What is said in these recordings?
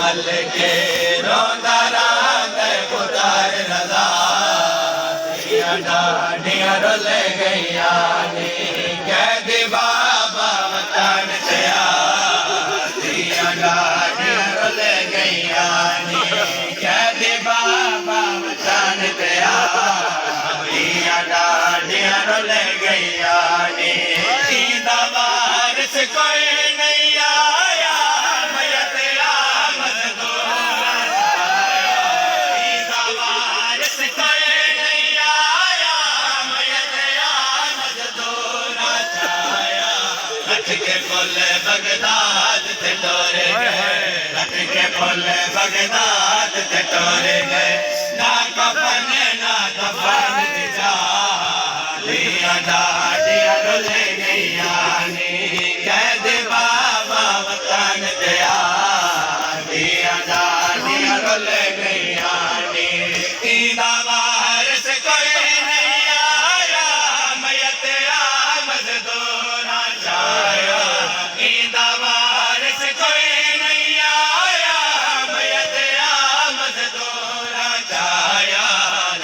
मल के रोंदा रांदे पुतर रज़ा दिया डाडियां रुल गईया नी कैदी बाबा वतन ते दिया डाडियां रुल गईया नी कैदी बाबा वतन ते दिया डाडियां रुल गईया नी इंदा वारिस कोई नहीं आया मयत आमद दोरा इंदा वारिस कोई नहीं आया मयत आमद दोरा छाया रख के फुल बगदाद ते टोरे गए रख के फुल बगदाद ते टोरे गए ना कफन ना दफन दिजा दिया डाडियां रुल गईया नी कैदी बाबा वतन ते दिया डाडियां रुल गईया नी इंदा वारिस कोई नहीं आया मयत आमद दोरा छाया इंदा वारिस कोई नहीं आया मयत आमद दोरा छाया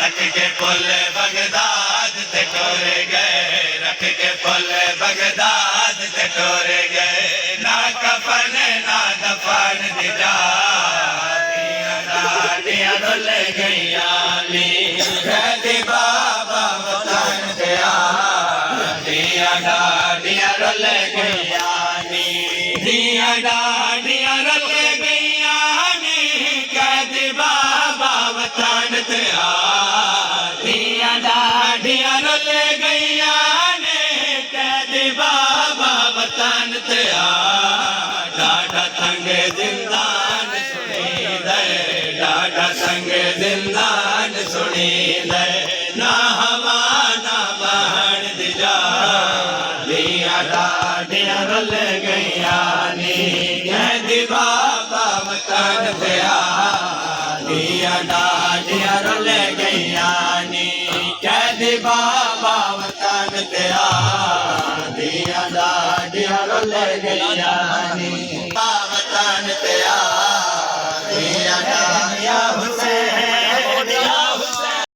रख के फुल बगदाद ते टोरे गए रख के फुल बगदाद ते टोरे गए ना कफन ना दफन दिजा दिया डाडियां रुल गईया नी कैदी बाबा वतन ते दिया डाडियां रुल गईया नी दिया डाडियां रुल गईया नी कैदी बाबा वतन ते दिया डाडियां रुल गईया ने कैदी बाबा वतन ते डाढा तंग जिंदान सुनी दे डाढा तंग जिंदान सुनी दे ना हवा ना बहन दिजा दिया डाडियां रुल गईया नी कैदी बाबा वतन ते दिया डाडियां रुल गईया नी कैदी बाबा वतन ते दिया डाडियां रुल गईया नी वतन ते दिया डाडियां हुसैन